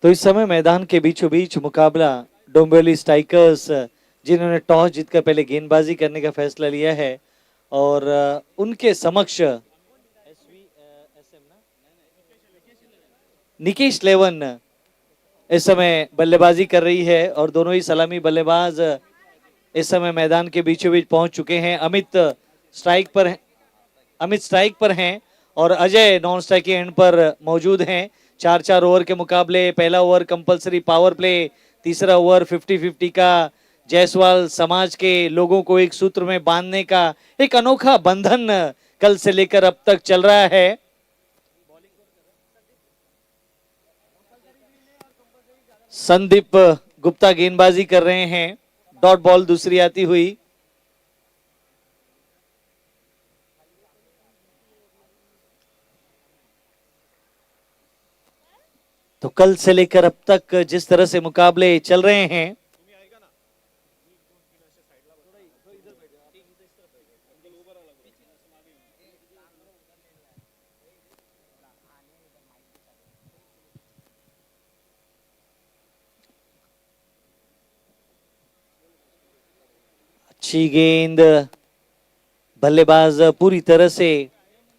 तो इस समय मैदान के बीचों बीच मुकाबला डोंबिवली स्ट्राइकर्स जिन्होंने टॉस जीतकर पहले गेंदबाजी करने का फैसला लिया है और उनके समक्ष निकेश लेवन इस समय बल्लेबाजी कर रही है और दोनों ही सलामी बल्लेबाज इस समय मैदान के बीचों बीच पहुंच चुके हैं। अमित स्ट्राइक पर हैं और अजय नॉन स्ट्राइकिंग एंड पर मौजूद हैं। 4-4 ओवर के मुकाबले पहला ओवर कंपलसरी पावर प्ले, तीसरा ओवर 50-50 का जायसवाल समाज के लोगों को एक सूत्र में बांधने का एक अनोखा बंधन कल से लेकर अब तक चल रहा है। संदीप गुप्ता गेंदबाजी कर रहे हैं, डॉट बॉल दूसरी आती हुई। तो कल से लेकर अब तक जिस तरह से मुकाबले चल रहे हैं, अच्छी गेंद, बल्लेबाज पूरी तरह से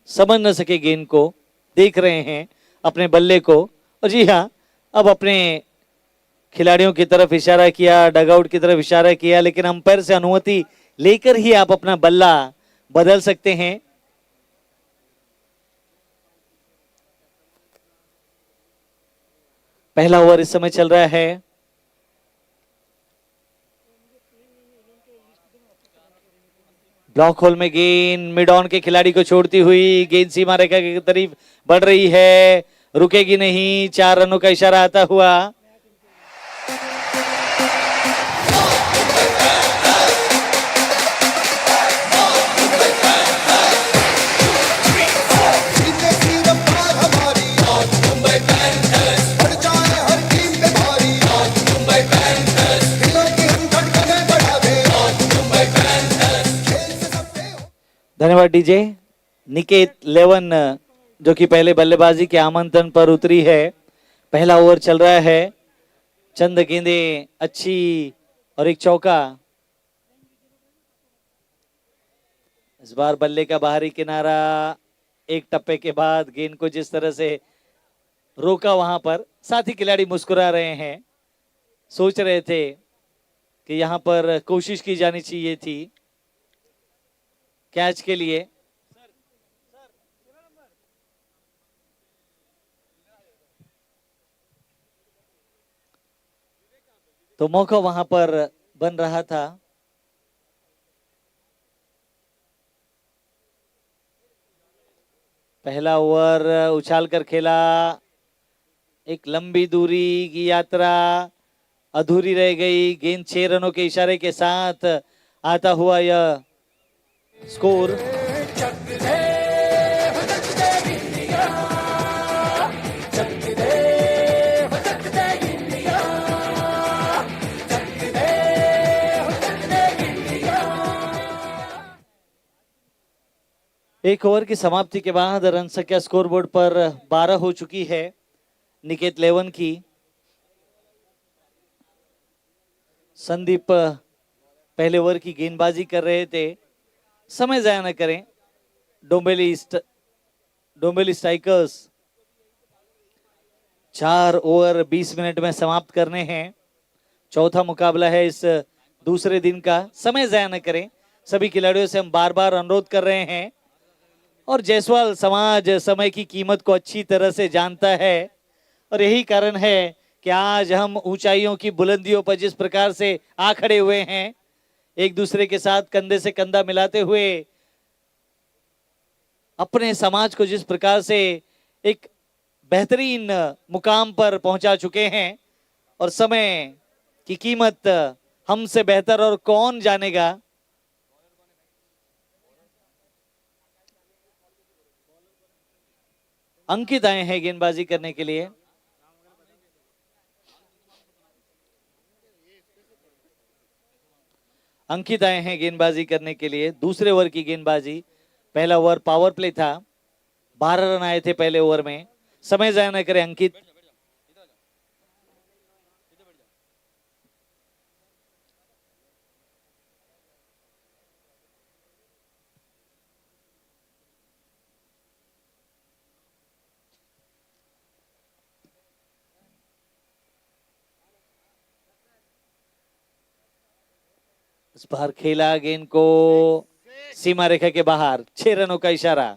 समझ न सके गेंद को, देख रहे हैं अपने बल्ले को और जी हाँ, अब अपने खिलाड़ियों की तरफ इशारा किया, डगआउट की तरफ इशारा किया, लेकिन अंपायर से अनुमति लेकर ही आप अपना बल्ला बदल सकते हैं। पहला ओवर इस समय चल रहा है। ब्लॉक होल में गेंद मिड ऑन के खिलाड़ी को छोड़ती हुई गेंद सीमा रेखा की तरफ बढ़ रही है, रुकेगी नहीं, 4 रनों का इशारा आता हुआ। धन्यवाद डीजे। निकेत लेवन जो कि पहले बल्लेबाजी के आमंत्रण पर उतरी है। पहला ओवर चल रहा है, चंद गेंदे अच्छी और एक चौका। इस बार बल्ले का बाहरी किनारा, एक टप्पे के बाद गेंद को जिस तरह से रोका वहां पर साथी खिलाड़ी मुस्कुरा रहे हैं, सोच रहे थे कि यहां पर कोशिश की जानी चाहिए थी कैच के लिए। तो मौका वहां पर बन रहा था। पहला ओवर उछाल कर खेला, एक लंबी दूरी की यात्रा अधूरी रह गई। गेंद 6 रनों के इशारे के साथ आता हुआ यह स्कोर। एक ओवर की समाप्ति के बाद रन संख्या स्कोरबोर्ड पर 12 हो चुकी है निकेत लेवन की। संदीप पहले ओवर की गेंदबाजी कर रहे थे, समय जाया न करें। डोंबिवली स्ट्राइकर्स 4 ओवर 20 मिनट में समाप्त करने हैं। चौथा मुकाबला है इस दूसरे दिन का, समय जाया न करें। सभी खिलाड़ियों से हम बार बार अनुरोध कर रहे हैं और जायसवाल समाज समय की कीमत को अच्छी तरह से जानता है और यही कारण है कि आज हम ऊंचाइयों की बुलंदियों पर जिस प्रकार से आ खड़े हुए हैं, एक दूसरे के साथ कंधे से कंधा मिलाते हुए अपने समाज को जिस प्रकार से एक बेहतरीन मुकाम पर पहुंचा चुके हैं और समय की कीमत हमसे बेहतर और कौन जानेगा। अंकित आए हैं गेंदबाजी करने के लिए। अंकित आए हैं गेंदबाजी करने के लिए। दूसरे ओवर की गेंदबाजी, पहला ओवर पावर प्ले था, 12 रन आए थे पहले ओवर में। समय जाया न करें अंकित। इस बार खेला गेंद को सीमा रेखा के बाहर, 6 रनों का इशारा।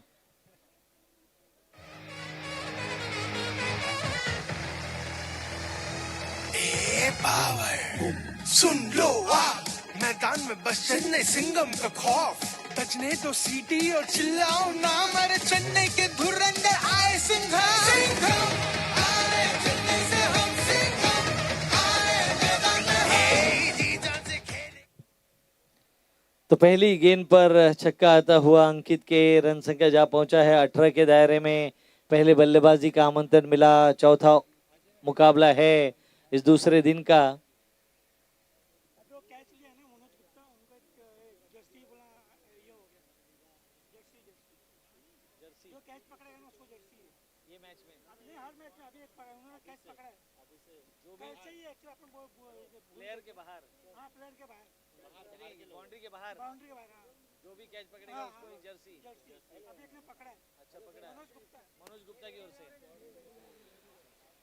सुन लो आप, मैदान में बस चेन्नई सिंघम का खौफ, बजने दो सीटी और चिल्लाओ नाम, अरे चेन्नई के धुरंधर आए सिंघम, सिंघम आए चेन्नई से हम, सिंघम आए मैदान में जी जान से खेले। तो पहली गेंद पर छक्का आता हुआ अंकित के रन संख्या जा पहुंचा है 18 के दायरे में। पहले बल्लेबाजी का आमंत्रण मिला, चौथा मुकाबला है इस दूसरे दिन का। प्लेयर के बाहर, प्लेयर के बाहर, बाउंड्री के बाहर, जो भी कैच पकड़ेगा उसको एक जर्सी अभी एक ने पकड़ा है। अच्छा पकड़ा, मनोज गुप्ता की ओर से।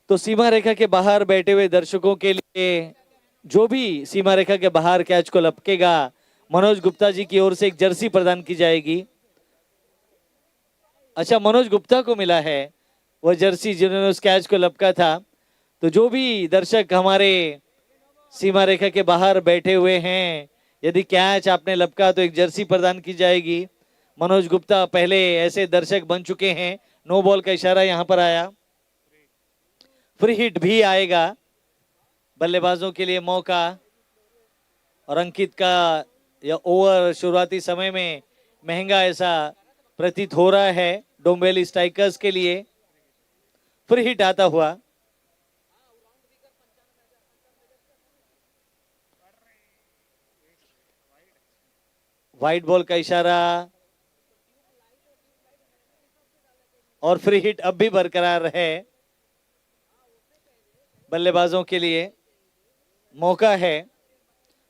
तो सीमा रेखा के बाहर बैठे हुए दर्शकों के लिए जो भी सीमा रेखा के बाहर कैच को लपकेगा, मनोज गुप्ता जी की ओर से एक जर्सी प्रदान की जाएगी। अच्छा, मनोज गुप्ता को मिला है वह जर्सी जिन्होंने उस कैच को लपका था। तो जो भी दर्शक हमारे सीमा रेखा के बाहर बैठे हुए हैं, यदि कैच आपने लपका तो एक जर्सी प्रदान की जाएगी। मनोज गुप्ता पहले ऐसे दर्शक बन चुके हैं। नो बॉल का इशारा यहां पर आया, फ्री हिट भी आएगा, बल्लेबाजों के लिए मौका। और अंकित का यह ओवर शुरुआती समय में महंगा ऐसा प्रतीत हो रहा है डोंबिवली स्ट्राइकर्स के लिए। फ्री हिट आता हुआ, वाइट बॉल का इशारा और फ्री हिट अब भी बरकरार है। बल्लेबाजों के लिए मौका है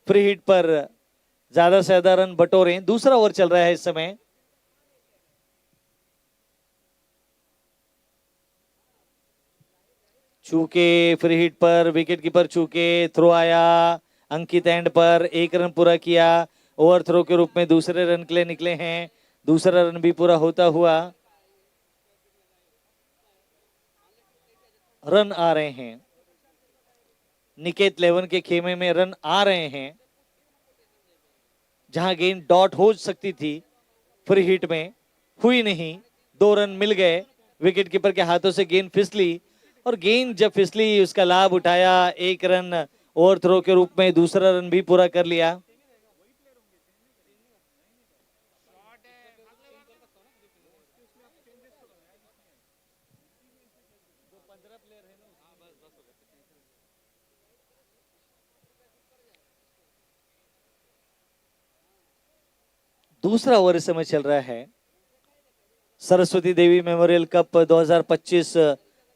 फ्री हिट पर ज्यादा से ज्यादा रन बटोरें। दूसरा ओवर चल रहा है इस समय। चूके फ्री हिट पर विकेट कीपर चूके, थ्रो आया अंकित एंड पर, 1 रन पूरा किया। ओवर थ्रो के रूप में दूसरे रन के लिए निकले हैं, दूसरा रन भी पूरा होता हुआ। रन आ रहे हैं, निकेत 11 के खेमे में रन आ रहे हैं। जहां गेंद डॉट हो सकती थी फ्री हिट में, हुई नहीं, 2 रन मिल गए। विकेट कीपर के हाथों से गेंद फिसली और गेंद जब फिसली उसका लाभ उठाया, 1 रन ओवर थ्रो के रूप में दूसरा रन भी पूरा कर लिया। दूसरा ओवर इस समय चल रहा है। सरस्वती देवी मेमोरियल कप 2025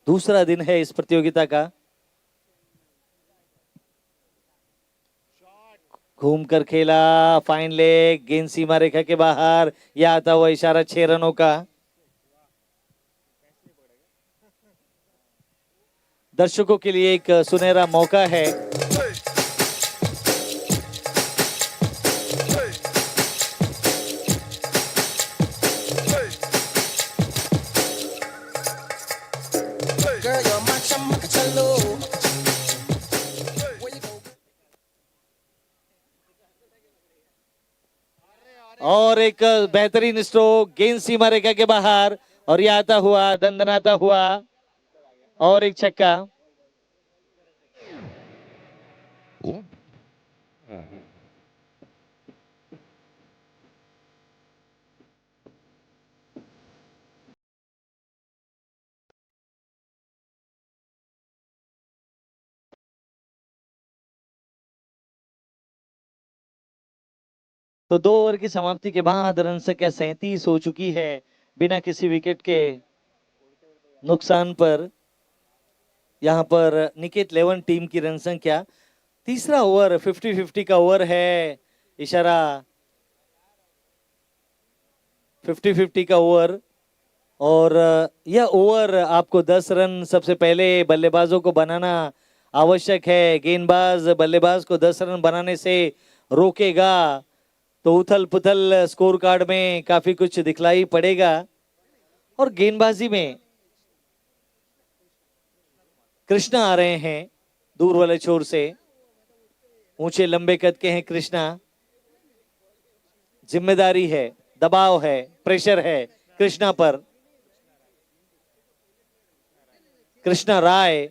दूसरा दिन है इस प्रतियोगिता का। घूमकर खेला, फाइन लेग, गेंद सीमा रेखा के बाहर, यह आता हुआ इशारा 6 रनों का। दर्शकों के लिए एक सुनहरा मौका है। और एक बेहतरीन स्ट्रोक, गेंद सीमा रेखा के बाहर और यह आता हुआ, दंदनाता हुआ और एक छक्का। तो 2 ओवर की समाप्ति के बाद रन संख्या 37 हो चुकी है बिना किसी विकेट के नुकसान पर। यहां पर निकेत 11 टीम की रन संख्या। तीसरा ओवर 50-50 का ओवर है, इशारा 50-50 का ओवर। और यह ओवर आपको 10 रन सबसे पहले बल्लेबाजों को बनाना आवश्यक है। गेंदबाज बल्लेबाज को 10 रन बनाने से रोकेगा तो उथल पुथल स्कोर कार्ड में काफी कुछ दिखलाई पड़ेगा। और गेंदबाजी में कृष्णा आ रहे हैं दूर वाले छोर से, ऊंचे लंबे कद के हैं कृष्णा। जिम्मेदारी है, दबाव है, प्रेशर है कृष्णा पर। कृष्णा राय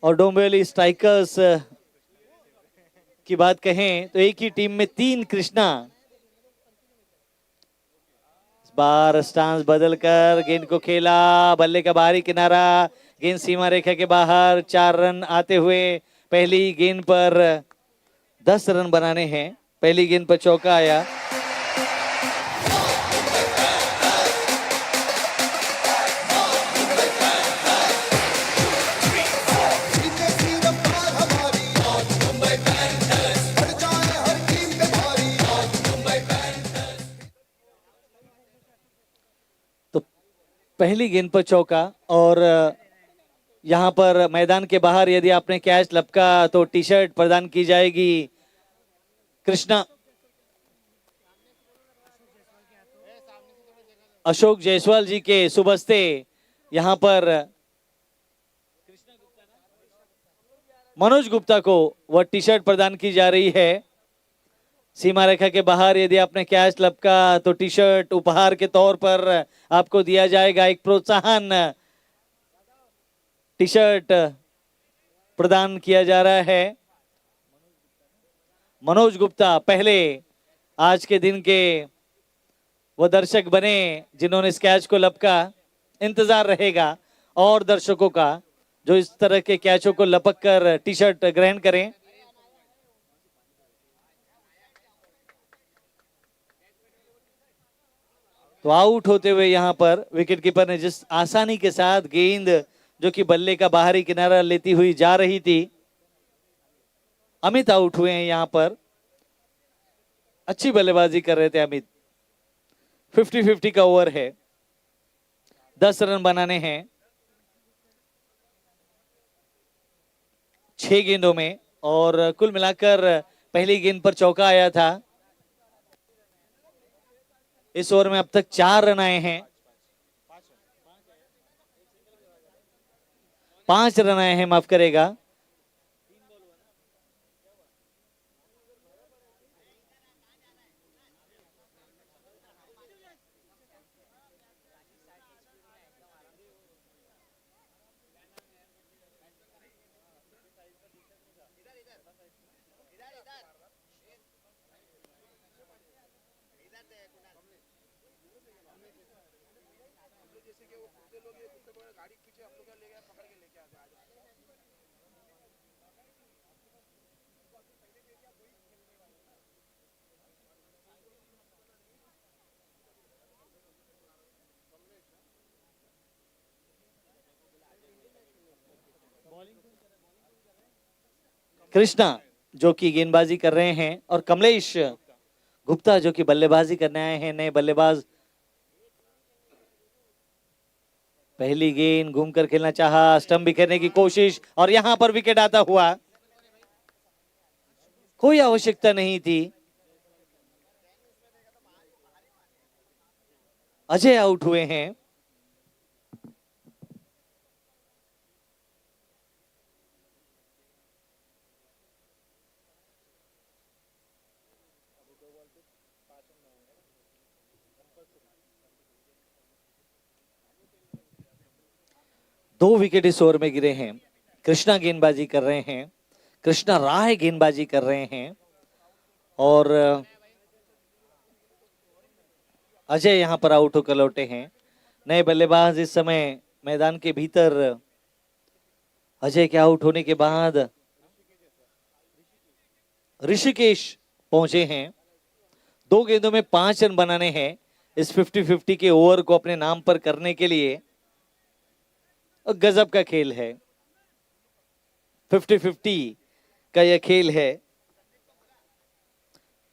और डोंबिवली स्ट्राइकर्स की बात कहें तो एक ही टीम में 3 कृष्णा। इस बार स्टांस बदलकर गेंद को खेला, बल्ले का बाहरी किनारा, गेंद सीमा रेखा के बाहर। 4 रन आते हुए पहली गेंद पर 10 रन बनाने हैं। पहली गेंद पर चौका आया। तो पहली गेंद पर चौका, और यहां पर मैदान के बाहर यदि आपने कैच लपका तो टी शर्ट प्रदान की जाएगी। कृष्णा अशोक जायसवाल जी के सुबस्ते यहां पर मनोज गुप्ता को वह टी शर्ट प्रदान की जा रही है। सीमा रेखा के बाहर यदि आपने कैच लपका तो टी शर्ट उपहार के तौर पर आपको दिया जाएगा। एक प्रोत्साहन टी शर्ट प्रदान किया जा रहा है। मनोज गुप्ता पहले आज के दिन के वो दर्शक बने जिन्होंने इस कैच को लपका। इंतजार रहेगा और दर्शकों का जो इस तरह के कैचों को लपक कर टी शर्ट ग्रहण करें। तो आउट होते हुए यहां पर विकेट कीपर ने जिस आसानी के साथ गेंद जो कि बल्ले का बाहरी किनारा लेती हुई जा रही थी, अमित आउट हुए हैं यहां पर। अच्छी बल्लेबाजी कर रहे थे अमित। 50-50 का ओवर है, 10 रन बनाने हैं 6 गेंदों में, और कुल मिलाकर पहली गेंद पर चौका आया था। इस ओवर में अब तक 4 रन आए हैं, 5 रन आए हैं, माफ करेगा। कृष्णा जो कि गेंदबाजी कर रहे हैं और कमलेश गुप्ता जो कि बल्लेबाजी करने आए हैं, नए बल्लेबाज। पहली गेंद घूमकर खेलना चाहा, स्टंप बिखेरने की कोशिश, और यहां पर विकेट आता हुआ। कोई आवश्यकता नहीं थी। अजय आउट हुए हैं। दो विकेट इस ओवर में गिरे हैं। कृष्णा गेंदबाजी कर रहे हैं, कृष्णा राय गेंदबाजी कर रहे हैं, और अजय यहां पर आउट होकर लौटे हैं। नए बल्लेबाज इस समय मैदान के भीतर। अजय के आउट होने के बाद ऋषिकेश पहुंचे हैं। 2 गेंदों में 5 रन बनाने हैं इस 50-50 के ओवर को अपने नाम पर करने के लिए। और गजब का खेल है, 50-50 का यह खेल है।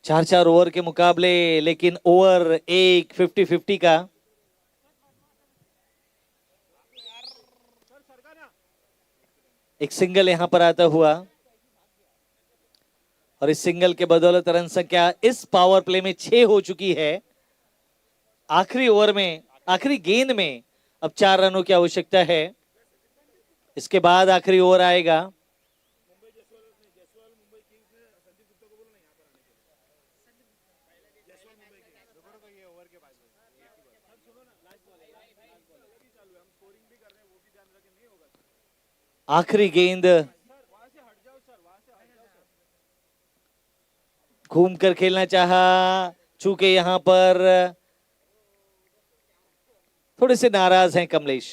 4-4 ओवर के मुकाबले, लेकिन ओवर एक 50-50 का। एक सिंगल यहां पर आता हुआ और इस सिंगल के बदौलत रन संख्या इस पावर प्ले में 6 हो चुकी है। आखिरी ओवर में, आखिरी गेंद में अब 4 रनों की आवश्यकता है। इसके बाद आखिरी ओवर आएगा। आखिरी गेंद घूम कर खेलना चाहा, चूंकि यहां पर थोड़े से नाराज हैं कमलेश,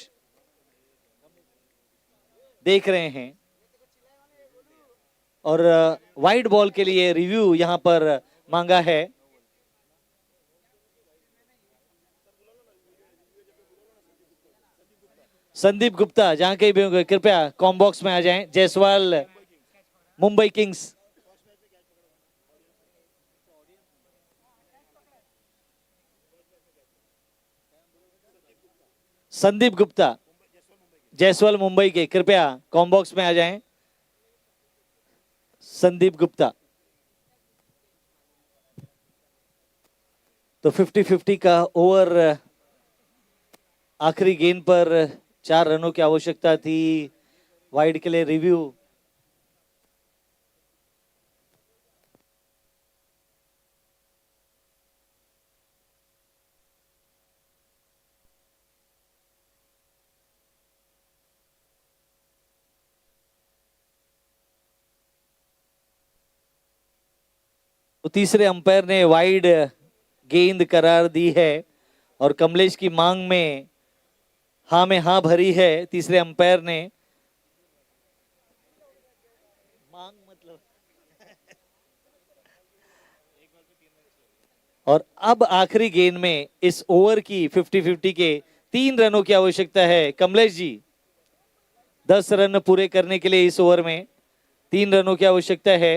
देख रहे हैं और वाइड बॉल के लिए रिव्यू यहां पर मांगा है। संदीप गुप्ता जहां कहीं भी होंगे कृपया कॉम बॉक्स में आ जाएं। जायसवाल मुंबई किंग्स। संदीप गुप्ता जायसवाल मुंबई के, कृपया कॉम बॉक्स में आ जाएं। संदीप गुप्ता। तो 50-50 का ओवर, आखिरी गेंद पर 4 रनों की आवश्यकता थी। वाइड के लिए रिव्यू। तो तीसरे अंपायर ने वाइड गेंद करार दी है और कमलेश की मांग में हाँ में हाँ भरी है तीसरे अंपायर ने। मांग मतलब और अब आखिरी गेंद में इस ओवर की 50-50 के 3 रनों की आवश्यकता है। कमलेश जी 10 रन पूरे करने के लिए इस ओवर में 3 रनों की आवश्यकता है।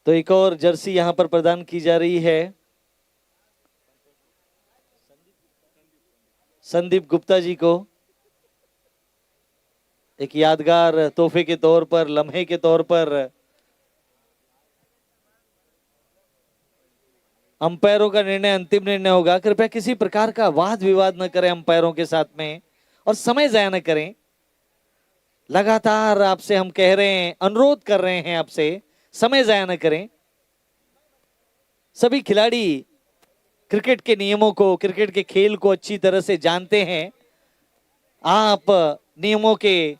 तो एक और जर्सी यहां पर प्रदान की जा रही है संदीप गुप्ता जी को, एक यादगार तोहफे के तौर पर, लम्हे के तौर पर। अंपायरों का निर्णय अंतिम निर्णय होगा। कृपया किसी प्रकार का वाद विवाद न करें अंपायरों के साथ में और समय जाया न करें। लगातार आपसे हम कह रहे हैं, अनुरोध कर रहे हैं आपसे, समय जाया न करें। सभी खिलाड़ी क्रिकेट के नियमों को, क्रिकेट के खेल को अच्छी तरह से जानते हैं। आप नियमों के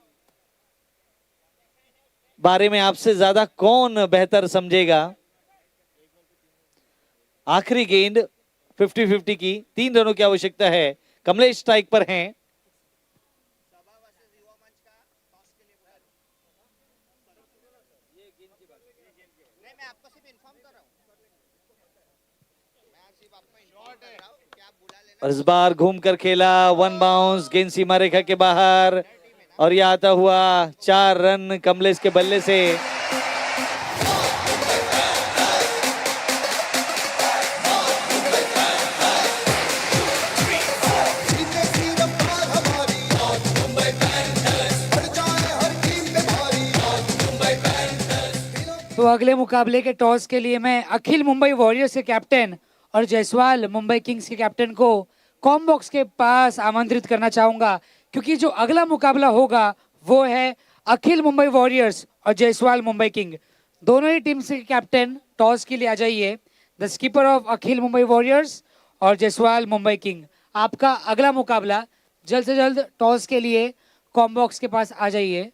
बारे में आपसे ज्यादा कौन बेहतर समझेगा। आखिरी गेंद 50-50 की 3 रनों की आवश्यकता है। कमलेश स्ट्राइक पर हैं। और इस बार घूमकर खेला, 1 बाउंस, गेंद सीमा रेखा के बाहर और यह आता हुआ 4 रन कमलेश के बल्ले से। तो अगले मुकाबले के टॉस के लिए मैं अखिल मुंबई वॉरियर्स के कैप्टन और जायसवाल मुंबई किंग्स के कैप्टन को कॉम बॉक्स के पास आमंत्रित करना चाहूंगा, क्योंकि जो अगला मुकाबला होगा वो है अखिल मुंबई वॉरियर्स और जायसवाल मुंबई किंग। दोनों ही टीम के कैप्टन टॉस के लिए आ जाइए। The skipper of Akhil Mumbai warriors और जायसवाल मुंबई किंग, आपका अगला मुकाबला। जल्द से जल्द टॉस के लिए कॉम बॉक्स के पास आ जाइए।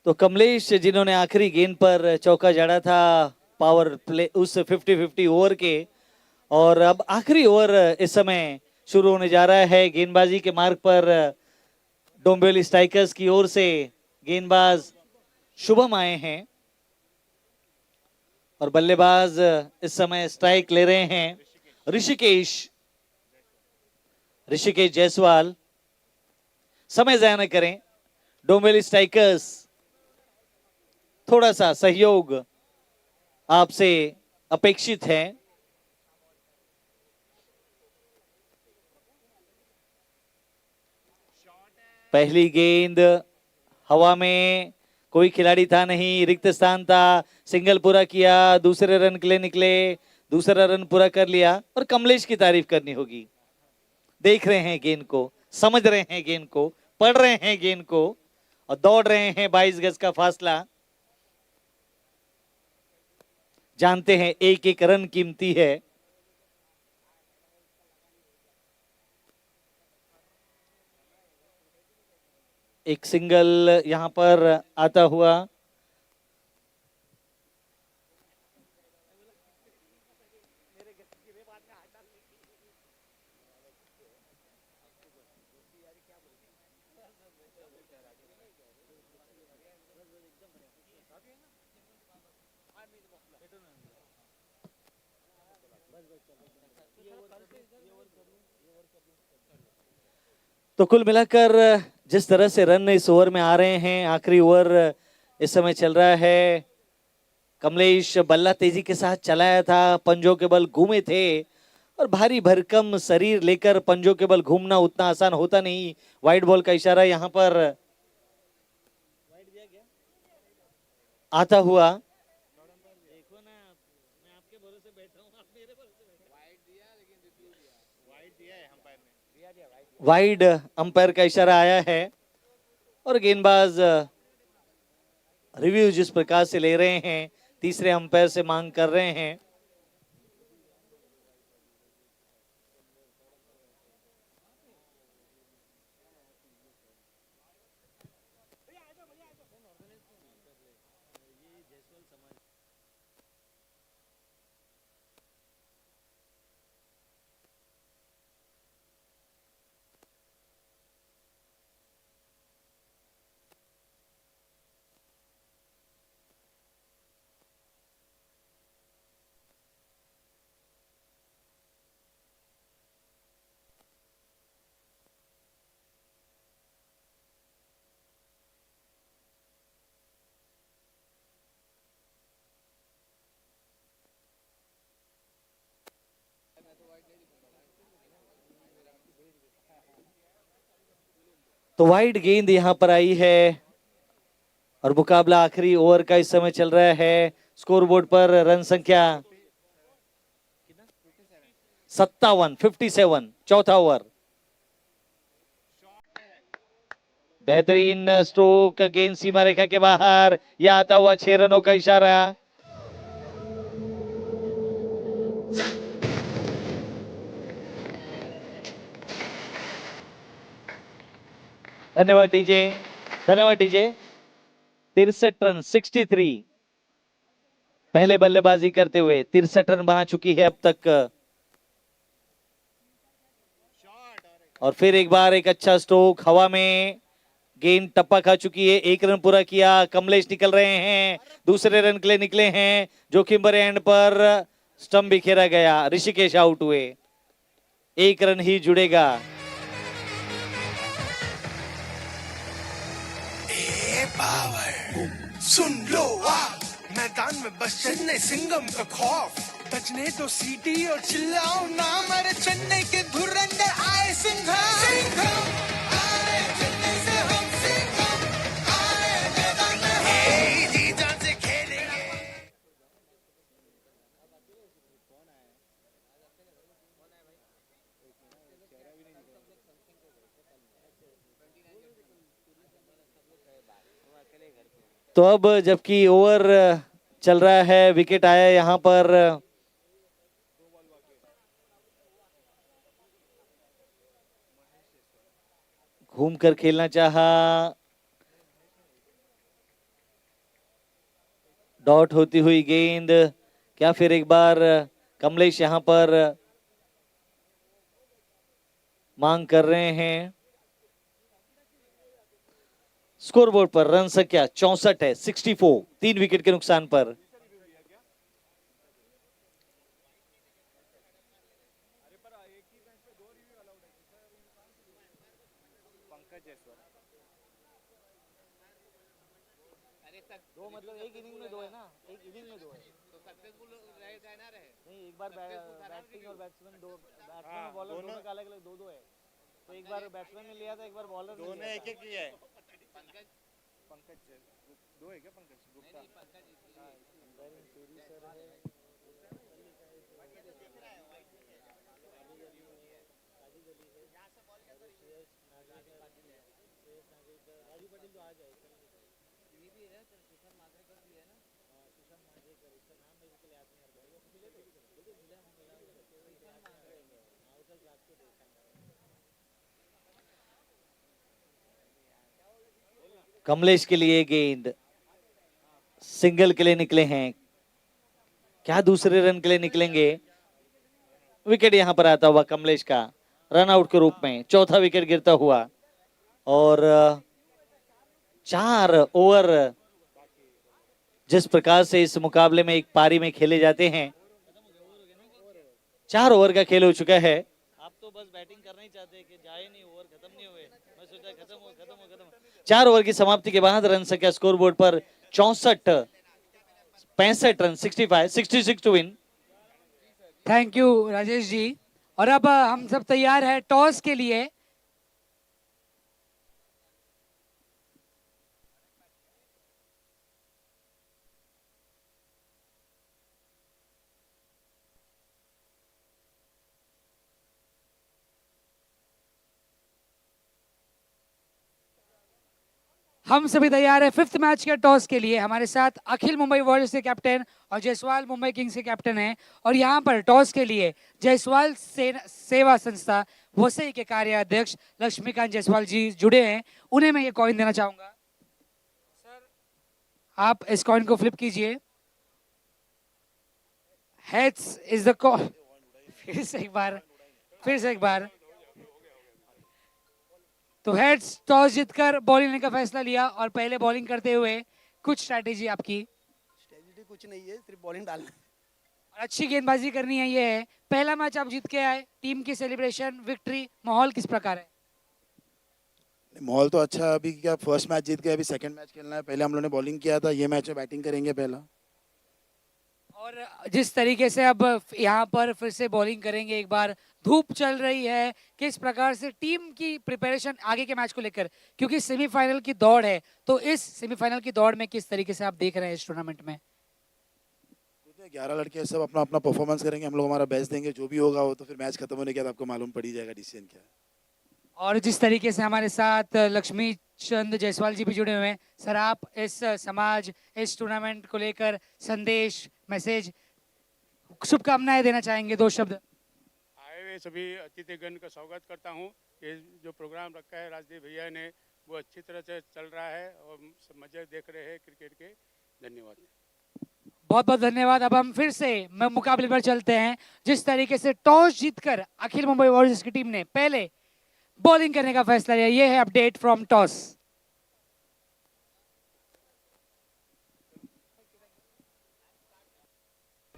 तो कमलेश जिन्होंने आखिरी गेंद पर चौका जड़ा था पावर प्ले उस 50-50 ओवर के, और अब आखिरी ओवर इस समय शुरू होने जा रहा है। गेंदबाजी के मार्ग पर डोंबिवली स्ट्राइकर्स की ओर से गेंदबाज शुभम आए हैं और बल्लेबाज इस समय स्ट्राइक ले रहे हैं ऋषिकेश जायसवाल। समय जाया न करें, डोंबिवली स्ट्राइकर्स थोड़ा सा सहयोग आपसे अपेक्षित है। पहली गेंद हवा में, कोई खिलाड़ी था नहीं, रिक्त स्थान था, सिंगल पूरा किया, दूसरे रन के लिए निकले, दूसरा रन पूरा कर लिया। और कमलेश की तारीफ करनी होगी, देख रहे हैं गेंद को, समझ रहे हैं गेंद को, पढ़ रहे हैं गेंद को और दौड़ रहे हैं 22 गज का फासला। जानते हैं एक एक रन कीमती है। एक सिंगल यहां पर आता हुआ, तो कुल मिलाकर जिस तरह से रन इस ओवर में आ रहे हैं, आखिरी ओवर इस समय चल रहा है। कमलेश बल्ला तेजी के साथ चलाया था, पंजों के बल घूमे थे और भारी भरकम शरीर लेकर पंजों के बल घूमना उतना आसान होता नहीं। वाइड बॉल का इशारा यहां पर आता हुआ। वाइड अंपायर का इशारा आया है और गेंदबाज रिव्यू जिस प्रकार से ले रहे हैं, तीसरे अंपायर से मांग कर रहे हैं। तो वाइड गेंद यहां पर आई है और मुकाबला आखिरी ओवर का इस समय चल रहा है। स्कोरबोर्ड पर रन संख्या 57 चौथा ओवर। बेहतरीन स्ट्रोक, गेंद सीमा रेखा के बाहर, यह आता हुआ 6 रनों का इशारा। धन्यवाद टीजे, धन्यवाद टीजे। 63 रन 63 पहले बल्लेबाजी करते हुए 63 रन बना चुकी है अब तक। और फिर एक बार एक अच्छा स्ट्रोक, हवा में गेंद टप्पा खा चुकी है, 1 रन पूरा किया। कमलेश निकल रहे हैं, दूसरे रन के लिए निकले हैं, जोखिम भरे एंड पर स्टंप बिखेरा गया, ऋषिकेश आउट हुए, 1 रन ही जुड़ेगा। सुन लो आप, मैदान में बस चेन्नई सिंघम का खौफ, बजने दो सीटी और चिल्लाओ नाम, अरे चेन्नई के धुरंधर आए सिंघम, सिंघम आए चेन्नई से हम, सिंघम आए मैदान में हम, जी जान से खेलेंगे। तो अब जबकि ओवर चल रहा है, विकेट आया यहां पर, घूम कर खेलना चाहा डॉट होती हुई गेंद, क्या फिर एक बार कमलेश यहां पर मांग कर रहे हैं। स्कोरबोर्ड पर रन संख्या 64 है, 64, 3 विकेट के नुकसान पर। दो मतलब एक इनिंग में दो है ना, एक इनिंग में दो है तो सक्सेसफुल रहेगा ना रहे नहीं। एक बार बैटिंग और बैट्समैन दो, बैट्समैन और बॉलर दोनों का अलग अलग दो दो है, तो एक बार बैट्समैन ने लिया था, एक बार बॉलर ने दोनों एक एक लिया है। पंकज दो है क्या? पंकज गुप्ता कमलेश के लिए गेंद, सिंगल के लिए निकले हैं, क्या दूसरे रन के लिए निकलेंगे? विकेट यहां पर आता हुआ कमलेश का रन आउट के रूप में, चौथा विकेट गिरता हुआ। और 4 ओवर जिस प्रकार से इस मुकाबले में एक पारी में खेले जाते हैं, 4 ओवर का खेल हो चुका है। आप तो बस बैटिंग करना ही चाहते हैं कि जाए नहीं, ओवर खत्म नहीं हुए, मैं सोचा खत्म हो। 4 ओवर की समाप्ति के बाद रन संख्या स्कोरबोर्ड पर 64, 65 run, 65, 66 to win. Thank you Rajesh ji. और अब हम सब तैयार है टॉस के लिए। हम सभी तैयार है 5th मैच के टॉस के लिए। हमारे साथ अखिल मुंबई वॉरियर्स के कैप्टन और जायसवाल मुंबई किंग्स के कैप्टन हैं। और यहाँ पर टॉस के लिए जायसवाल सेवा संस्था वसई के कार्याध्यक्ष लक्ष्मीकांत जायसवाल जी जुड़े हैं। उन्हें मैं ये कॉइन देना चाहूंगा। सर आप इस कॉइन को फ्लिप कीजिए। Heads is the call. फिर से एक बार तो हेड्स टॉस जीतकर बॉलिंग लेने का फैसला लिया। और पहले बॉलिंग करते हुए कुछ स्ट्रैटेजी आपकी? स्ट्रैटेजी कुछ नहीं है, सिर्फ बॉलिंग डालना है और अच्छी गेंदबाजी करनी है। ये है पहला मैच आप जीत के आए, टीम की सेलिब्रेशन, विक्ट्री, माहौल किस प्रकार है? माहौल तो अच्छा है। अभी क्या फर्स्ट मैच जीत गए, अभी सेकंड मैच खेलना है। पहले हम लोगों ने बॉलिंग किया था, ये मैच में बैटिंग करेंगे पहला। और जिस तरीके से अब यहाँ पर फिर से बॉलिंग करेंगे, एक बार धूप चल रही है, किस प्रकार से टीम की प्रिपरेशन आगे के मैच को लेकर, क्योंकि सेमीफाइनल की दौड़ है, तो इस सेमीफाइनल की दौड़ में किस तरीके से आप देख रहे हैं इस टूर्नामेंट में? 11 लड़के सब अपना अपना परफॉर्मेंस करेंगे, हम लोग हमारा बेस्ट देंगे, जो भी होगा वो तो फिर मैच खत्म होने के बाद आपको मालूम पड़ ही जाएगा डिसीजन क्या है। और जिस तरीके से हमारे साथ लक्ष्मी चंद जायसवाल जी भी जुड़े हुए हैं, सर आप इस समाज, इस टूर्नामेंट को लेकर संदेश, मैसेज, शुभकामनाएं देना चाहेंगे? 2 शब्द। आए हुए सभी अतिथिगण का स्वागत करता हूं। ये जो प्रोग्राम रखा है राजदीप भैया ने, वो अच्छी तरह से चल रहा है और सब मजे देख रहे हैं क्रिकेट के। धन्यवाद। बहुत बहुत धन्यवाद। अब हम फिर से मुकाबले पर चलते हैं। जिस तरीके से टॉस जीतकर अखिल मुंबई वॉरियर्स की टीम ने पहले बॉलिंग करने का फैसला लिया, ये है update from toss.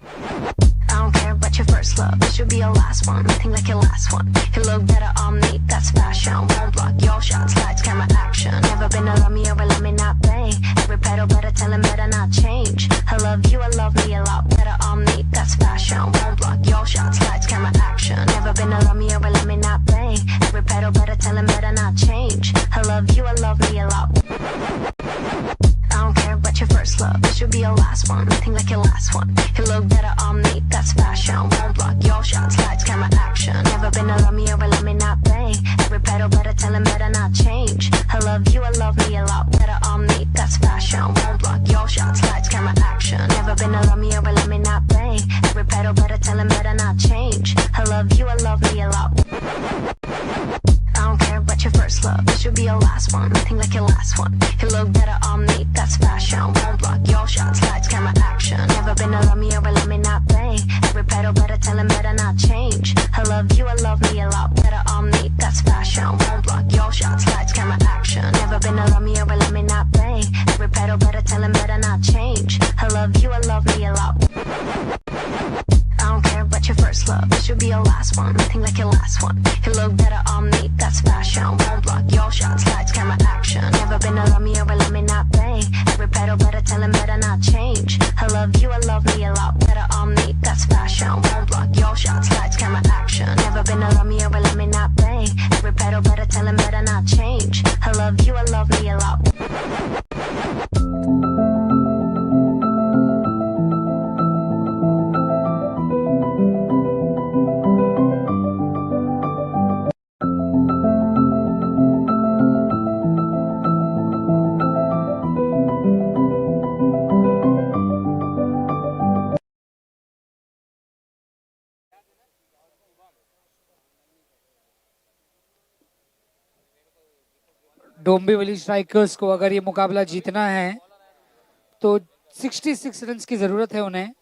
I don't care about your first love, it should be your last one. Nothing like your last one. You look better on me, that's fashion. Won't block your shots, lights, camera, action. Never been a love me or let me not play. Every pedal better tell him better not change. I love you, I love me a lot better on me, that's fashion. Won't block your shots, lights, camera, action. Never been a love me or let me not play. Every pedal better tell him better not change. I love you, I love me a lot. I don't care about your first love, it should be your last one. Nothing like your last one. You look better on me, that's fashion. Won't block your shots, lights, camera, action. Never been a love me or let me not play. Every pedal better tell him better not change. I love you, I love me a lot better on me, that's fashion. Won't block your shots, lights, camera, action. Never been a love me or let me not play. Every pedal better tell him better not change. I love you, I love me a lot. I don't care about your first love, it should be your last one. Nothing like your last one. You look better on me, that's that's fashion. Won't block your shots, lights, camera, action. Never been a love me or a let me not bang. Every pedal better tell him better not change. I love you, I love me a lot better on me, that's fashion. Won't block your shots, lights, camera, action. Never been a love me or a let me not bang. Every pedal better tell him better not change. I love you, I love me a lot. I don't care about your first love, this should be your last one. Nothing like your last one. You look better on me, that's fashion. Won't block your shots, lights, camera, action. Never been a love me or a let me not bang. Every pedal better tell him better not change. I love you, I love me a lot better on me, that's fashion. Won't block your shots, lights, camera, action. Never been a love me or a let me not bang. Every pedal better tell him better not change. I love you, I love me a lot. Dombivli strikers को अगर ये मुकाबला जीतना है तो 66 runs की जरूरत है उन्हें।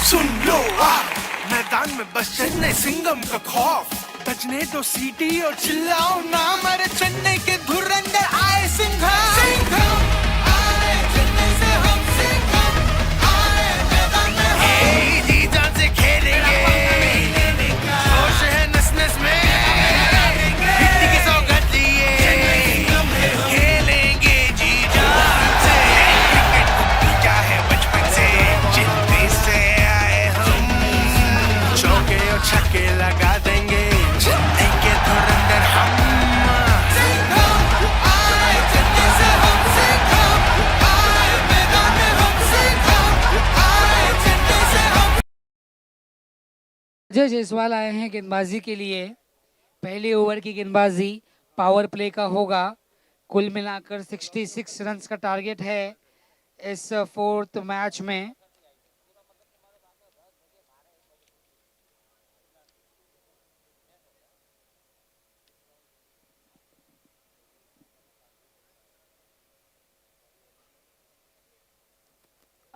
सुन लो मैदान में बस चेन्नई सिंगम का खौफ। बजने दो सीटी और चिल्लाओ ना मेरे चेन्नई के धुरंधर आए सिंघम। सिंघम आए चेन्नई से हम सिंघम आए मैदान में हम जी जान से खेलेंगे। होश है नस नस में हिट की सौगंध लिए खेलेंगे जी जान से। क्रिकेट को पीछा है बचपन से चित्ती से आए हम। चौके और छक्के लगा देंगे चेन्नई के धुरंधर हम। सिंघम आए चेन्नई से हम सिंघम आए मैदान में हम सिंघम आए चेन्नई से हम। अजय जायसवाल आए हैं गेंदबाजी के लिए। पहले ओवर की गेंदबाजी पावर प्ले का होगा। कुल मिलाकर 66 रन्स का टारगेट है इस फोर्थ मैच में।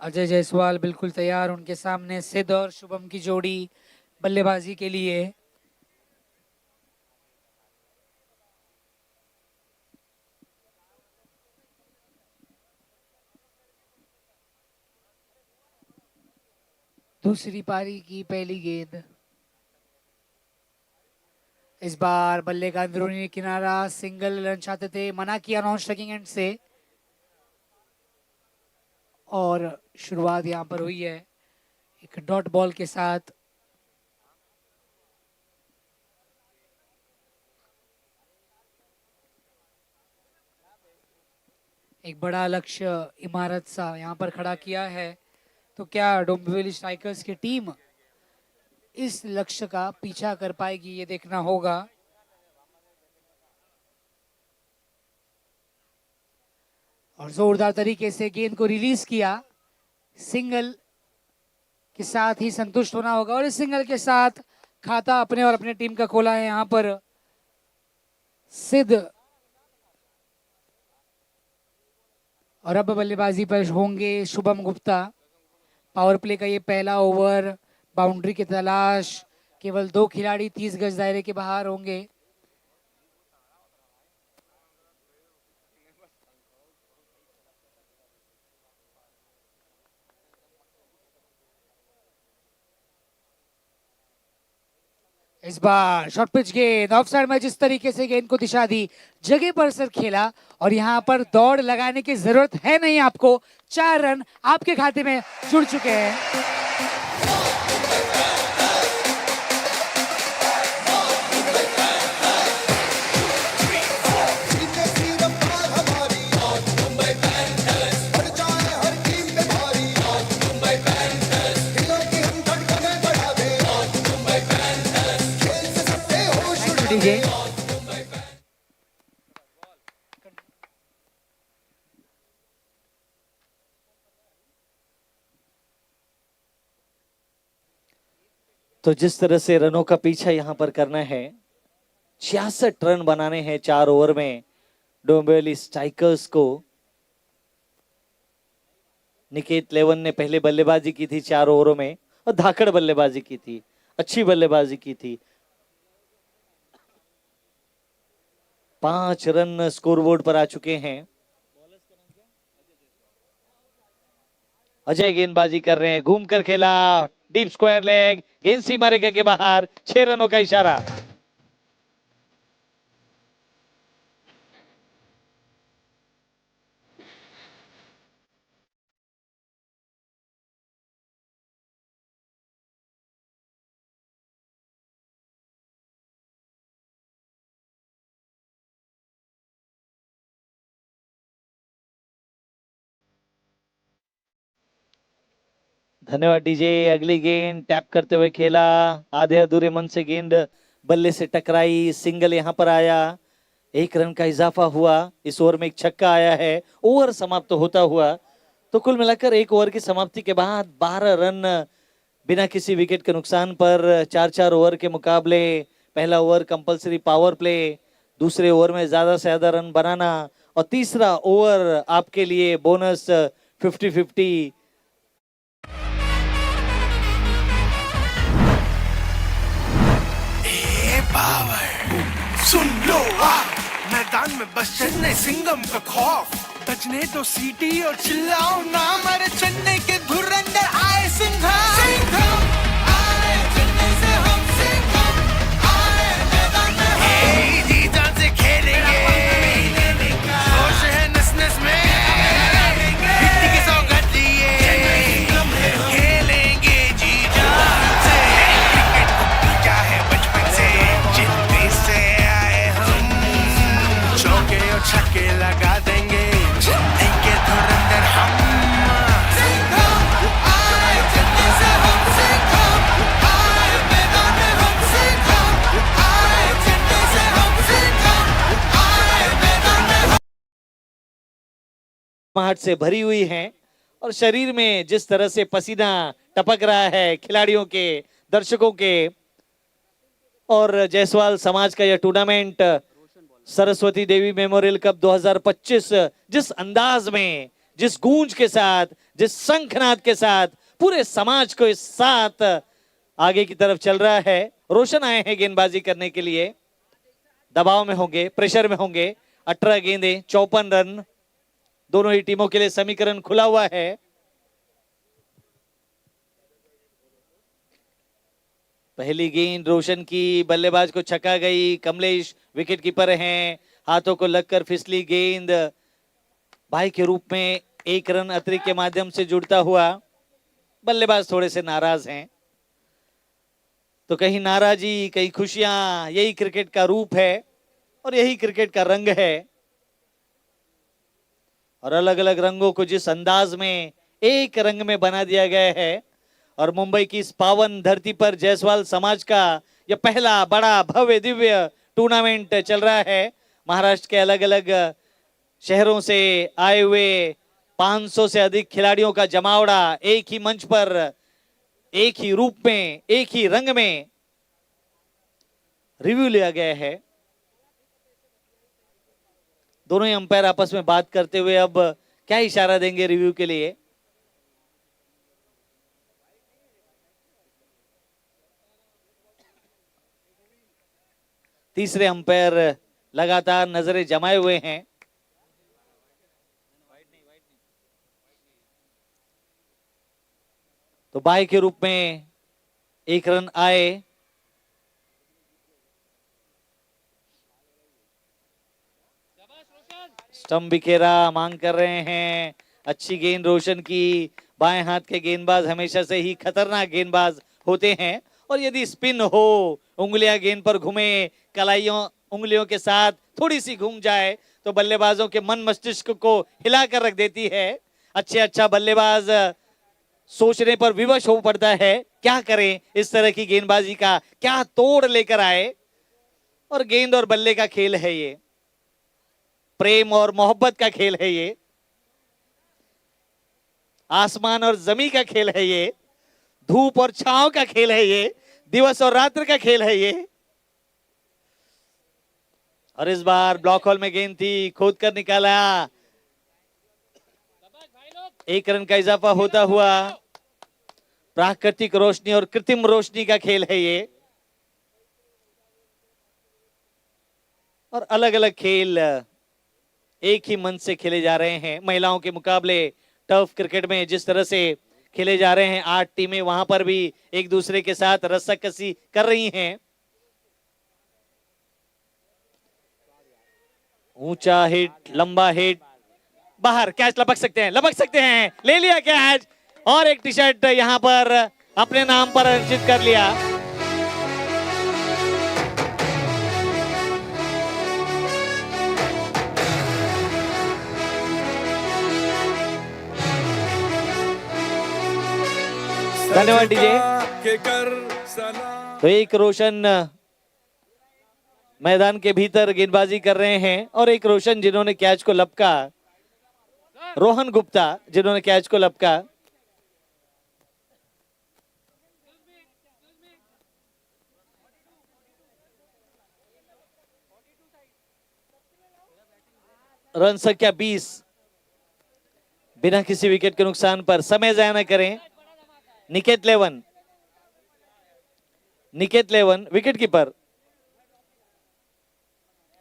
अजय जायसवाल बिल्कुल तैयार, उनके सामने सिद्ध और शुभम की जोड़ी बल्लेबाजी के लिए। दूसरी पारी की पहली गेंद। इस बार बल्ले का अंदरूनी किनारा, सिंगल रन चाहते थे, मना किया नॉन स्ट्राइकिंग एंड से। और शुरुआत यहां पर हुई है एक डॉट बॉल के साथ। एक बड़ा लक्ष्य इमारत सा यहां पर खड़ा किया है। तो क्या डोंबिवली स्ट्राइकर्स की टीम इस लक्ष्य का पीछा कर पाएगी, ये देखना होगा। और जोरदार तरीके से गेंद को रिलीज किया। सिंगल के साथ ही संतुष्ट होना होगा और इस सिंगल के साथ खाता अपने और अपने टीम का खोला है यहां पर सिद्ध। और अब बल्लेबाजी पर होंगे शुभम गुप्ता। पावर प्ले का ये पहला ओवर, बाउंड्री की तलाश। केवल 2 खिलाड़ी 30 गज दायरे के बाहर होंगे। इस बार शॉर्ट पिच गेंद ऑफ साइड में जिस तरीके से गेंद को दिशा दी, जगह पर सर खेला और यहाँ पर दौड़ लगाने की जरूरत है नहीं आपको। 4 रन आपके खाते में जुड़ चुके हैं। तो जिस तरह से रनों का पीछा यहां पर करना है, 66 रन बनाने हैं 4 ओवर में डोंबिवली स्ट्राइकर्स को। निकेत लेवन ने पहले बल्लेबाजी की थी 4 ओवरों में और धाकड़ बल्लेबाजी की थी, अच्छी बल्लेबाजी की थी। 5 रन स्कोरबोर्ड पर आ चुके हैं। अजय गेंदबाजी कर रहे हैं, घूमकर खेला, डीप स्क्वायर लेग, गेंद सीमा रेखा के बाहर, 6 रनों का इशारा। धन्यवाद डीजे। अगली गेंद टैप करते हुए खेला, आधे अधूरे मन से गेंद बल्ले से टकराई, सिंगल यहां पर आया, 1 रन का इजाफा हुआ। इस ओवर में एक छक्का आया है, ओवर समाप्त होता हुआ। तो कुल मिलाकर 1 ओवर की समाप्ति के बाद 12 रन बिना किसी विकेट के नुकसान पर। 4-4 ओवर के मुकाबले पहला ओवर कंपलसरी पावर प्ले, दूसरे ओवर में ज्यादा से ज्यादा रन बनाना और तीसरा ओवर आपके लिए बोनस 50-50। सुन लो मैदान में बस चेन्नई सिंगम का खौफ, बजने दो सीटी और चिल्लाओ नाम, अरे चेन्नई के धुरंधर आए सिंघम। सिंघम आए चेन्नई से, हम सिंघम आए मैदान में, हम जी जान से खेलेंगे, जोश है नस नस में, मिट्टी की सौगंध लिए खेलेंगे जी जान से। क्रिकेट को पूजा है बचपन से, चेन्नई से आए हम, चौके और छक्के लगा देंगे, चेन्नई के धुरंधर हम। सिंघम आए चेन्नई से, हम सिंघम आए मैदान में, हम सिंघम आए चेन्नई से, हम सिंघम आए मैदान में। आहट से भरी हुई हैं और शरीर में जिस तरह से पसीना टपक रहा है खिलाड़ियों के, दर्शकों के। और जायसवाल समाज का यह टूर्नामेंट सरस्वती देवी मेमोरियल कप 2025 जिस अंदाज में, जिस गूंज के साथ, जिस शंखनाद के साथ पूरे समाज को इस साथ आगे की तरफ चल रहा है। रोशन आए हैं गेंदबाजी करने के लिए, दबाव में होंगे, प्रेशर में होंगे। 18 गेंदें, 54 रन, दोनों ही टीमों के लिए समीकरण खुला हुआ है। पहली गेंद रोशन की, बल्लेबाज को छक्का गई, कमलेश विकेट कीपर हैं, हाथों को लगकर फिसली गेंद भाई के रूप में 1 रन अतिरिक्त के माध्यम से जुड़ता हुआ। बल्लेबाज थोड़े से नाराज हैं, तो कहीं नाराजी कहीं खुशियां, यही क्रिकेट का रूप है और यही क्रिकेट का रंग है। और अलग अलग रंगों को जिस अंदाज में एक रंग में बना दिया गया है, और मुंबई की इस पावन धरती पर जायसवाल समाज का यह पहला बड़ा भव्य दिव्य टूर्नामेंट चल रहा है। महाराष्ट्र के अलग अलग शहरों से आए हुए 500 से अधिक खिलाड़ियों का जमावड़ा एक ही मंच पर, एक ही रूप में, एक ही रंग में रिव्यू लिया गया है। दोनों ही अंपायर आपस में बात करते हुए अब क्या इशारा देंगे रिव्यू के लिए। तीसरे अंपायर लगातार नजरें जमाए हुए हैं। तो बाई के रूप में 1 रन आए। स्टंप बिखेरा मांग कर रहे हैं, अच्छी गेंद रोशन की। बाएं हाथ के गेंदबाज हमेशा से ही खतरनाक गेंदबाज होते हैं, और यदि स्पिन हो, उंगलियां गेंद पर घूमे, कलाइयों उंगलियों के साथ थोड़ी सी घूम जाए, तो बल्लेबाजों के मन मस्तिष्क को हिलाकर रख देती है। अच्छा बल्लेबाज सोचने पर विवश हो पड़ता है, क्या करें, इस तरह की गेंदबाजी का क्या तोड़ लेकर आए। और गेंद और बल्ले का खेल है ये, प्रेम और मोहब्बत का खेल है ये, आसमान और जमीन का खेल है ये, धूप और छांव का खेल है ये, दिवस और रात्र का खेल है ये। और इस बार ब्लॉक होल में गेंद थी, खोद कर निकाला। 1 रन का इजाफा होता हुआ। प्राकृतिक रोशनी और कृत्रिम रोशनी का खेल है ये। और अलग अलग खेल एक ही मंच से खेले जा रहे हैं। महिलाओं के मुकाबले टर्फ क्रिकेट में जिस तरह से खेले जा रहे हैं, 8 टीमें वहां पर भी एक दूसरे के साथ रस्साकसी कर रही हैं। ऊंचा हिट, लंबा हिट, बाहर, कैच लपक सकते हैं, ले लिया कैच और एक टी शर्ट यहां पर अपने नाम पर अर्जित कर लिया। धन्यवाद डीजे। तो एक रोशन मैदान के भीतर गेंदबाजी कर रहे हैं और एक रोशन जिन्होंने कैच को लपका, रोहन गुप्ता जिन्होंने कैच को लपका। रन संख्या 20, बिना किसी विकेट के नुकसान पर। समय जाया न करें। निकेत लेवन विकेट कीपर,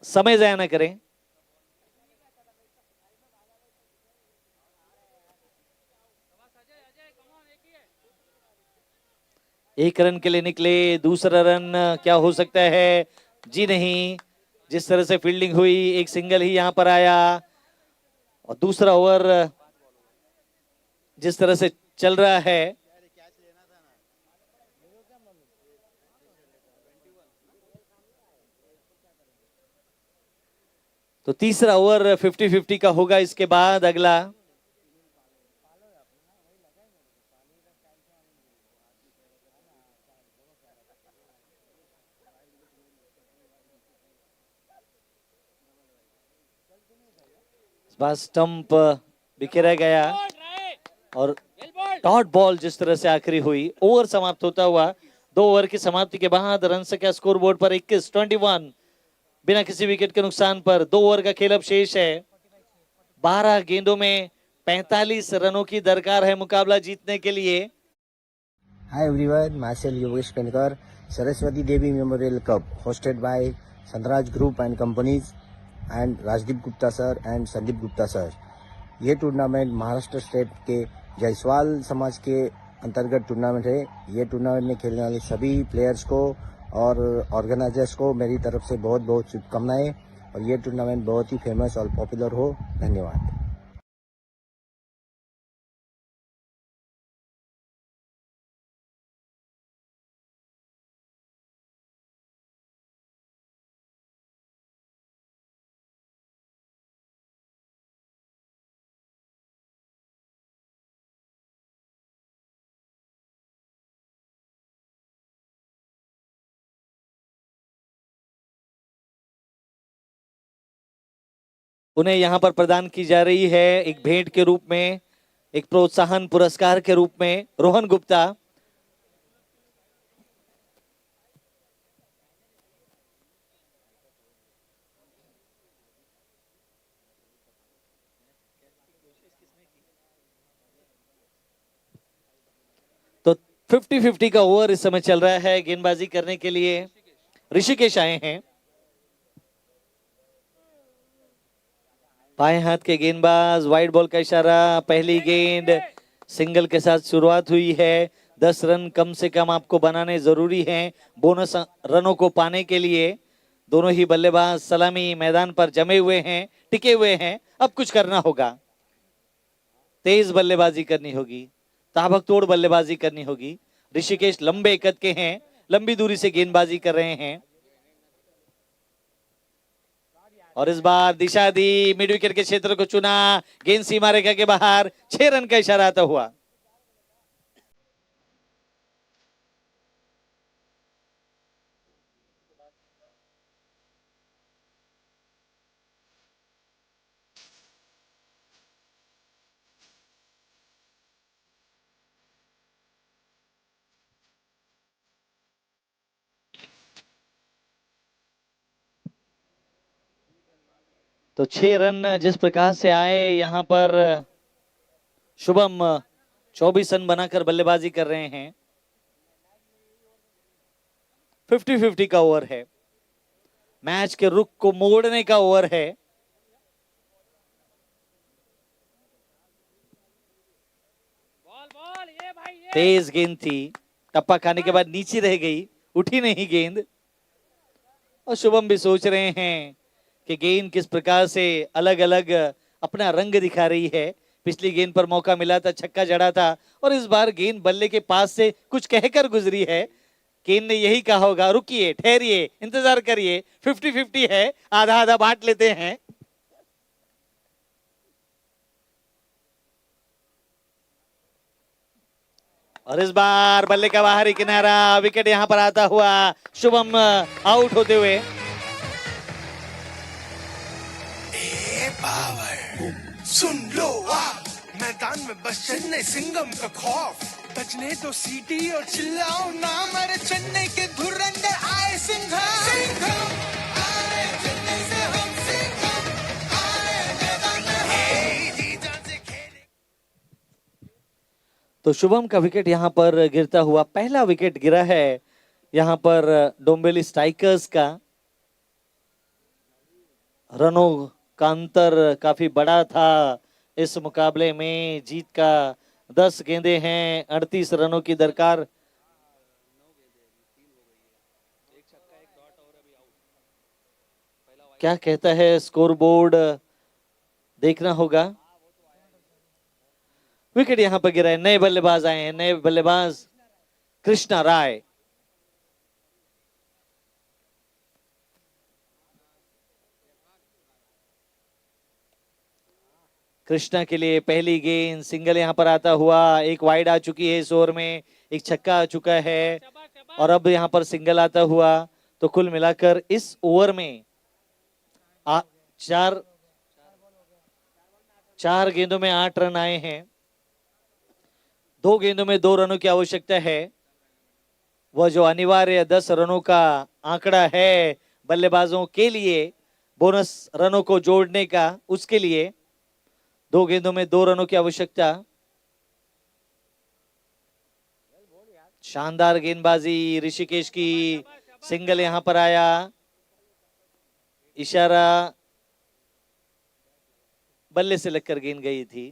समय जाया न करें। एक रन के लिए निकले, दूसरा रन क्या हो सकता है? जी नहीं, जिस तरह से फील्डिंग हुई, एक सिंगल ही यहां पर आया और दूसरा ओवर जिस तरह से चल रहा है, तो तीसरा ओवर 50-50 का होगा। इसके बाद अगला स्टंप बिखेरा गया और डॉट बॉल जिस तरह से आखिरी हुई। ओवर समाप्त होता हुआ, 2 ओवर की समाप्ति के बाद रन संख्या स्कोर बोर्ड पर 21 बिना किसी विकेट के नुकसान पर। 2 ओवर का खेल अब शेष है। 12 गेंदों में 45 रनों की दरकार है मुकाबला जीतने के लिए। Hi everyone, myself Yogesh Penkar, Saraswati Devi Memorial Cup hosted by Sandraj Group and Companies and Rajdeep Gupta sir and Sandeep Gupta sir। ये टूर्नामेंट महाराष्ट्र स्टेट के जायसवाल समाज के अंतर्गत टूर्नामेंट है। ये टूर्नामेंट में खेलने वाले सभी प्लेयर्स को और ऑर्गेनाइजर्स को मेरी तरफ से बहुत बहुत शुभकामनाएं और ये टूर्नामेंट बहुत ही फेमस और पॉपुलर हो। धन्यवाद। उन्हें यहां पर प्रदान की जा रही है एक भेंट के रूप में, एक प्रोत्साहन पुरस्कार के रूप में। रोहन गुप्ता तो 50-50 का ओवर इस समय चल रहा है। गेंदबाजी करने के लिए ऋषिकेश आए हैं। बाएं हाथ के गेंदबाज, वाइड बॉल का इशारा, पहली गेंद सिंगल के साथ शुरुआत हुई है। 10 रन कम से कम आपको बनाने जरूरी हैं बोनस रनों को पाने के लिए। दोनों ही बल्लेबाज सलामी मैदान पर जमे हुए हैं, टिके हुए हैं। अब कुछ करना होगा, तेज बल्लेबाजी करनी होगी, ताबकतोड़ बल्लेबाजी करनी होगी। ऋषिकेश लंबे कद के हैं, लंबी दूरी से गेंदबाजी कर रहे हैं और इस बार दिशा दी, मिड विकेट के क्षेत्र को चुना, गेंद सीमा रेखा के बाहर, 6 रन का इशारा आता हुआ। तो 6 रन जिस प्रकार से आए यहाँ पर शुभम 24 रन बनाकर बल्लेबाजी कर रहे हैं। 50-50 का ओवर है, मैच के रुख को मोड़ने का ओवर है। तेज गेंद थी, टप्पा खाने के बाद नीचे रह गई, उठी नहीं गेंद। और शुभम भी सोच रहे हैं कि गेंद किस प्रकार से अलग अलग अपना रंग दिखा रही है। पिछली गेंद पर मौका मिला था, छक्का जड़ा था, और इस बार गेंद बल्ले के पास से कुछ कहकर गुजरी है। गेंद ने यही कहा होगा, रुकिए, ठहरिए, इंतजार करिए, 50-50 है, आधा आधा बांट लेते हैं। और इस बार बल्ले का बाहरी किनारा, विकेट यहां पर आता हुआ, शुभम आउट होते हुए। सुन लो आप, मैदान में बस चेन्नई सिंगम का खौफ, बजने दो सीटी और चिल्लाओ नाम, अरे चेन्नई के धुरंधर आए सिंघम, सिंघम आए चेन्नई से हम, सिंघम आए मैदान में हम, जी जान से खेले। तो शुभम का विकेट यहां पर गिरता हुआ, पहला विकेट गिरा है यहां पर डोंबिवली स्ट्राइकर्स का। रनों का अंतर काफी बड़ा था इस मुकाबले में। जीत का 10 गेंदें हैं, 38 रनों की दरकार। क्या कहता है स्कोर बोर्ड, देखना होगा। विकेट यहां पर गिरा है, नए बल्लेबाज आए हैं, नए बल्लेबाज कृष्णा राय। कृष्णा के लिए पहली गेंद, सिंगल यहां पर आता हुआ, एक वाइड आ चुकी है इस ओवर में, एक छक्का आ चुका है, और अब यहां पर सिंगल आता हुआ। तो कुल मिलाकर इस ओवर में चार गेंदों में 8 रन आए हैं। 2 गेंदों में 2 रनों की आवश्यकता है। वह जो अनिवार्य 10 रनों का आंकड़ा है बल्लेबाजों के लिए, बोनस रनों को जोड़ने का, उसके लिए 2 गेंदों में 2 रनों की आवश्यकता। शानदार गेंदबाजी ऋषिकेश की, सिंगल यहां पर आया, इशारा बल्ले से लगकर गेंद गई थी।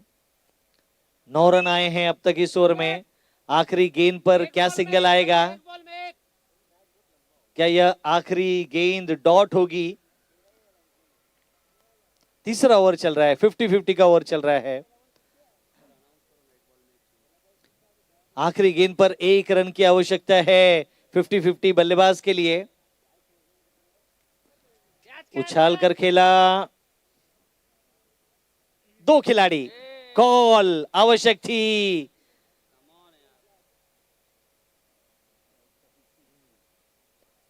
9 रन आए हैं अब तक इस ओवर में। आखिरी गेंद पर क्या सिंगल आएगा, क्या यह आखिरी गेंद डॉट होगी। तीसरा ओवर चल रहा है, 50-50 का ओवर चल रहा है। आखिरी गेंद पर 1 रन की आवश्यकता है 50-50 बल्लेबाज के लिए। उछाल कर खेला, 2 खिलाड़ी, कॉल आवश्यक थी।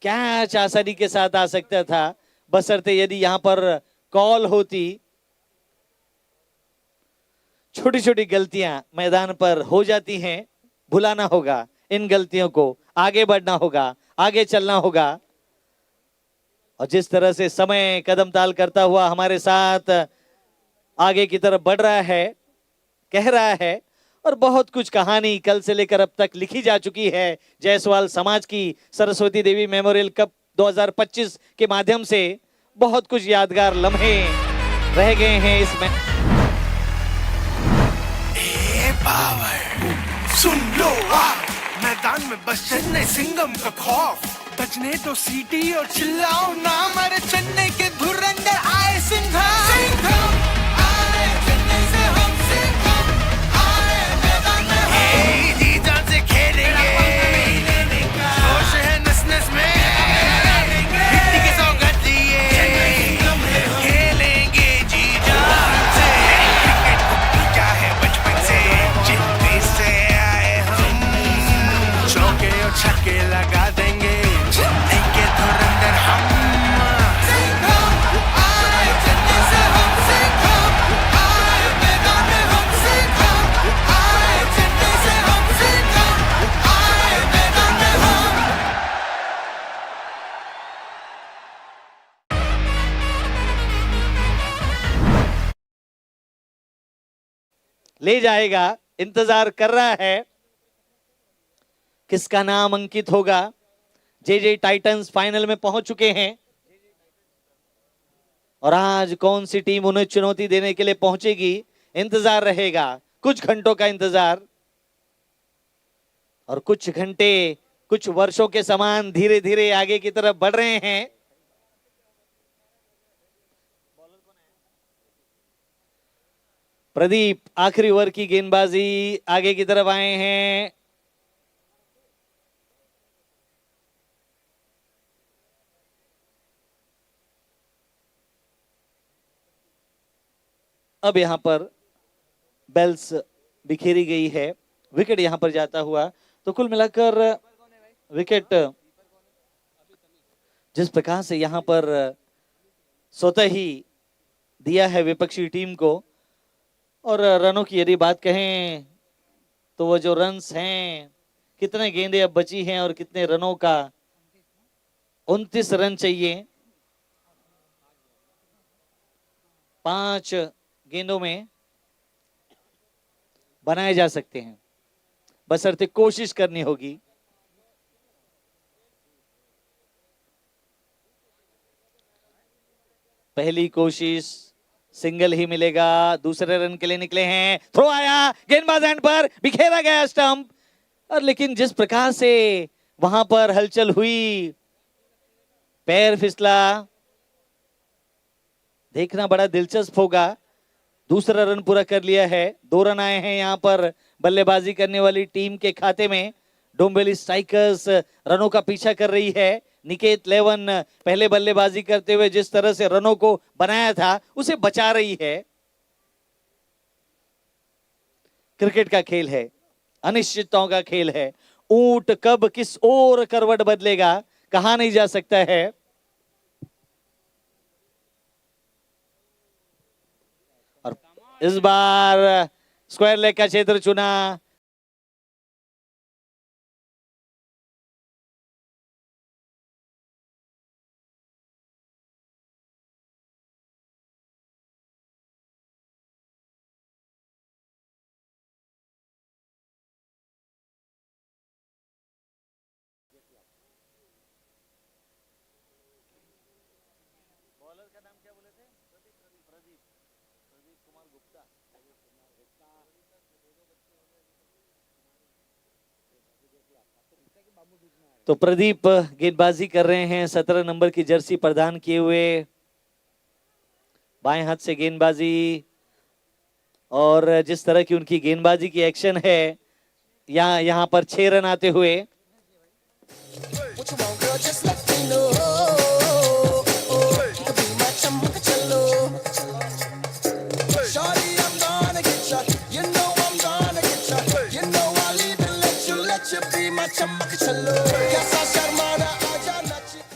कैच आसानी के साथ आ सकता था, बशर्ते यदि यहां पर कॉल होती। छोटी छोटी गलतियां मैदान पर हो जाती हैं, भुलाना होगा इन गलतियों को, आगे बढ़ना होगा, आगे चलना होगा। और जिस तरह से समय कदम ताल करता हुआ हमारे साथ आगे की तरफ बढ़ रहा है, कह रहा है, और बहुत कुछ कहानी कल से लेकर अब तक लिखी जा चुकी है जायसवाल समाज की। सरस्वती देवी मेमोरियल कप 2025 के माध्यम से बहुत कुछ यादगार लम्हे रह गए हैं इसमें। सुन लो आप, मैदान में बस चेन्नई सिंगम का खौफ, बजने दो सीटी और चिल्लाओ नाम, अरे चेन्नई के धुरंधर आए सिंघम, सिंघम आए चेन्नई से हम, सिंघम आए मैदान में हम, जी जान से खेलेंगे, जोश है नस नस में, मिट्टी की सौगात लिए खेलेंगे जी जान से, क्रिकेट को क्या है बचपन से, चिट्ठी से आए हम, चौके और छक्के लगा देंगे, चेन्नई के धुरंधर हम, सिंघम आए चेन्नई से ले जाएगा, इंतजार कर रहा है किसका नाम अंकित होगा। जे टाइटंस फाइनल में पहुंच चुके हैं और आज कौन सी टीम उन्हें चुनौती देने के लिए पहुंचेगी, इंतजार रहेगा। कुछ घंटों का इंतजार और कुछ घंटे कुछ वर्षों के समान धीरे धीरे आगे की तरफ बढ़ रहे हैं। प्रदीप आखिरी ओवर की गेंदबाजी आगे की तरफ आए हैं। अब यहां पर बेल्स बिखेरी गई है, विकेट यहां पर जाता हुआ। तो कुल मिलाकर विकेट जिस प्रकार से यहां पर स्वतः ही दिया है विपक्षी टीम को, और रनों की यदि बात कहें तो वो जो रन्स हैं, कितने गेंदें अब बची हैं और कितने रनों का, 29 रन चाहिए 5 गेंदों में बनाए जा सकते हैं, बशर्ते कोशिश करनी होगी। पहली कोशिश सिंगल ही मिलेगा, दूसरे रन के लिए निकले हैं, थ्रो आया, गेंदबाज एंड पर बिखेरा गया स्टंप। और लेकिन जिस प्रकार से वहां पर हलचल हुई, पैर फिसला, देखना बड़ा दिलचस्प होगा। दूसरा रन पूरा कर लिया है, 2 रन आए हैं यहां पर बल्लेबाजी करने वाली टीम के खाते में। डोंबिवली स्ट्राइकर्स रनों का पीछा कर रही है। निकेत लेवन पहले बल्लेबाजी करते हुए जिस तरह से रनों को बनाया था उसे बचा रही है। क्रिकेट का खेल है, अनिश्चितताओं का खेल है। ऊंट कब किस ओर करवट बदलेगा कहा नहीं जा सकता है। और इस बार स्क्वायर लेग का क्षेत्र चुना। तो प्रदीप गेंदबाजी कर रहे हैं, 17 नंबर की जर्सी प्रदान किए हुए। बाएं हाथ से गेंदबाजी, और जिस तरह की उनकी गेंदबाजी की एक्शन है, यहां पर 6 रन आते हुए।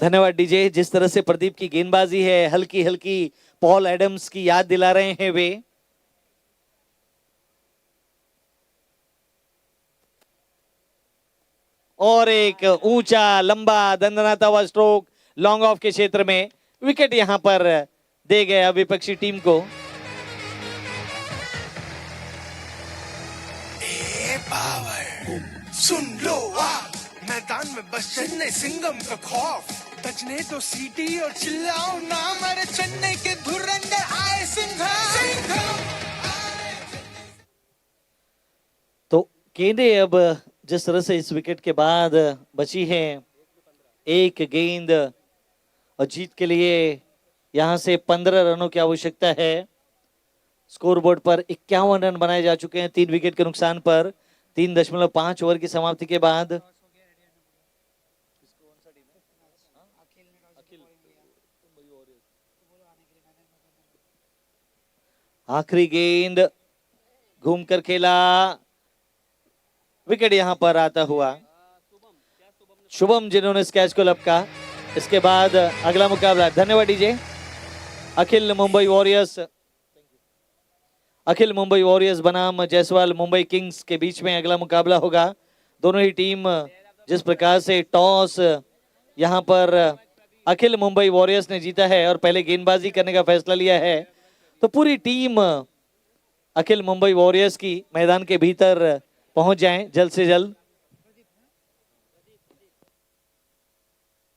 धन्यवाद डीजे। जिस तरह से प्रदीप की गेंदबाजी है, हल्की हल्की पॉल एडम्स की याद दिला रहे हैं वे। और एक ऊंचा लंबा दंदनाता हुआ स्ट्रोक लॉन्ग ऑफ के क्षेत्र में, विकेट यहां पर दे गया विपक्षी टीम को। सुन लो मैदान में बस चेन्नई सिंघम का खौफ, बजने तो सीटी और चिल्लाओ ना, मेरे चेन्नई के धुरंधर आए सिंघम। तो गेंदें अब जिस तरह से इस विकेट के बाद बची है, 1 गेंद, और जीत के लिए यहां से 15 रनों की आवश्यकता है। स्कोरबोर्ड पर 51 रन बनाए जा चुके हैं 3 विकेट के नुकसान पर, 3.5 ओवर की समाप्ति के बाद। आखिरी गेंद घूमकर खेला, विकेट यहां पर आता हुआ। शुभम जिन्होंने इस कैच को लपका। इसके बाद अगला मुकाबला, धन्यवाद डीजे। अखिल मुंबई वॉरियर्स बनाम जायसवाल मुंबई किंग्स के बीच में अगला मुकाबला होगा। दोनों ही टीम जिस प्रकार से टॉस यहां पर अखिल मुंबई वॉरियर्स ने जीता है और पहले गेंदबाजी करने का फैसला लिया है, तो पूरी टीम अखिल मुंबई वॉरियर्स की मैदान के भीतर पहुंच जाएं जल्द से जल्द।